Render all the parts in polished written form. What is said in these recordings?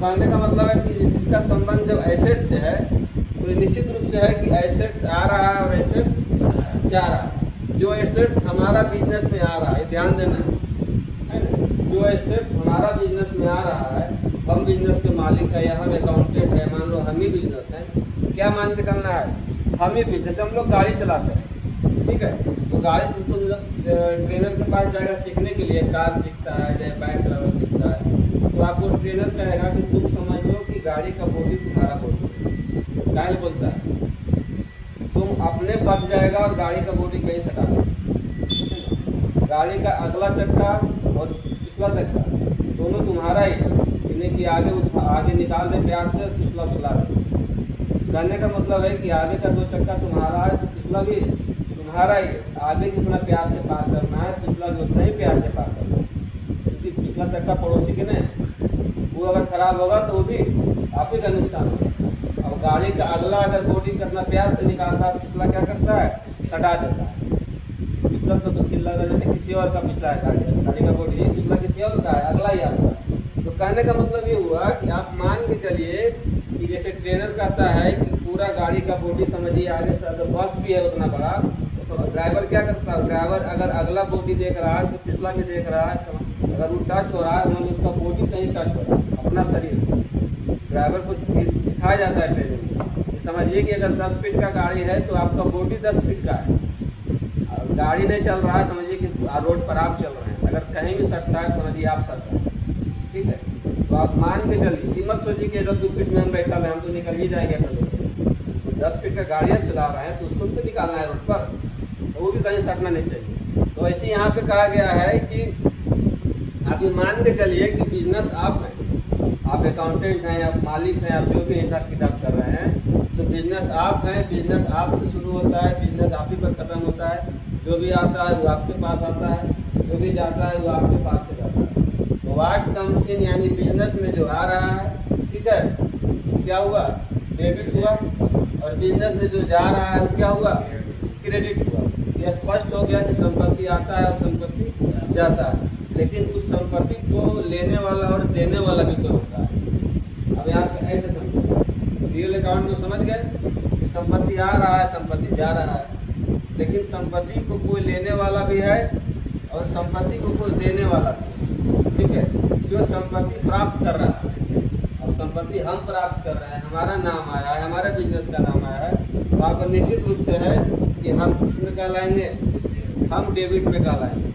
कहने का मतलब है कि इसका संबंध जब एसेट से है तो ये निश्चित रूप से है कि एसेट्स आ रहा है और एसेट्स जा रहा है। जो एसेट्स हमारा बिजनेस में आ रहा है, ध्यान देना है ना, जो एसेट्स हमारा बिजनेस में आ रहा है, हम बिजनेस के मालिक है या हम अकाउंटेंट है, मान लो हम ही बिजनेस है, क्या मान के चलना है, हम ही बिजनेस। हम लोग गाड़ी चलाते हैं, ठीक है, तो गाड़ी से तो ट्रेनर के पास जाएगा सीखने के लिए, कार सीखता है या बाइक चलाना सीखता है, तो आपको ट्रेनर कहेगा कि तुम समझ लो कि गाड़ी का बॉडी तुम्हारा बॉडी है। कायल बोलता है तुम अपने बस जाएगा और गाड़ी का बॉडी कहीं से हटा, गाड़ी का अगला चक्का और पिछला चक्का दोनों तुम्हारा ही है, इन्हें कि आगे निकाल दे प्यार से, पिछला उछला दे। कहने का मतलब है कि आगे का 2 चक्का तुम्हारा है तो पिछला भी तुम्हारा ही है। आगे जितना प्यार से पार करना है, पिछला भी उतना ही प्यार से पार करना है, क्योंकि पिछला चक्का पड़ोसी के नहीं, वो अगर खराब होगा तो वो भी आप ही का नुकसान होगा। अब गाड़ी का अगला अगर बॉडी करना प्यार से निकालता है, पिछला क्या करता है, सटा देता है। पिछला तो मुश्किल लग रहा है जैसे किसी और का पिछला है, गाड़ी का बॉडी है, पिछला किसी और का है, अगला ही आपका। तो कहने का मतलब ये हुआ कि आप मान के चलिए कि जैसे ट्रेनर कहता है कि पूरा गाड़ी का बॉडी समझिए, आगे से अगर बस भी है उतना बड़ा, तो ड्राइवर क्या करता है, ड्राइवर अगर अगला बॉडी देख रहा है तो पिछला भी देख रहा है। अगर वो टच हो रहा है मतलब उसका बॉडी कहीं टच हो रहा है, अपना शरीर। ड्राइवर को सिखाया जाता है ट्रेनिंग में, समझिए कि अगर 10 फीट का गाड़ी है तो आपका बॉडी 10 फीट का है, और गाड़ी नहीं चल रहा है समझिए कि रोड पर आप चल रहे हैं, अगर कहीं भी सटता है समझिए आप सट रहे हैं, ठीक है। तो आप मान के चलिए, ये मत सोचिए कि अगर 2 फीट में हम बैठा है हम तो निकल ही जाएंगे कभी। 10 फीट का गाड़ी आप चला रहे हैं तो उसको तो निकालना है रोड पर, तो वो भी कहीं सटना नहीं चाहिए। तो ऐसे यहाँ पे कहा गया है कि आप ये मान के चलिए कि बिजनेस आप हैं, आप अकाउंटेंट हैं, आप मालिक हैं, आप जो भी हिसाब किताब कर रहे हैं, तो बिजनेस आप हैं, बिजनेस आपसे शुरू होता है, बिजनेस आप ही पर खत्म होता है। जो भी आता है वो आपके पास आता है, जो भी जाता है वो आपके पास से जाता है। तो वाट कम्स इन यानी बिजनेस में जो आ रहा है, ठीक है, क्या हुआ, डेबिट हुआ, और बिजनेस में जो जा रहा है वो क्या हुआ, क्रेडिट हुआ। यह स्पष्ट हो गया कि संपत्ति आता है और संपत्ति जाता है, लेकिन उस संपत्ति को लेने वाला और देने वाला भी तो होता है। अब यहाँ पे ऐसे समझो, रियल अकाउंट में समझ गए कि संपत्ति आ रहा है, संपत्ति जा रहा है, लेकिन संपत्ति को कोई लेने वाला भी है और संपत्ति को कोई देने वाला भी है, ठीक है। जो संपत्ति प्राप्त कर रहा है, अब संपत्ति हम प्राप्त कर रहे हैं, हमारा नाम आया है, हमारे बिजनेस का नाम आया है, तो आपको निश्चित रूप से है कि हम किसमें कहलाएंगे, हम डेबिट में कहलाएंगे,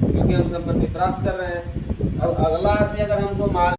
क्योंकि हम संपत्ति प्राप्त कर रहे हैं। अब अगला आदमी अगर हमको माल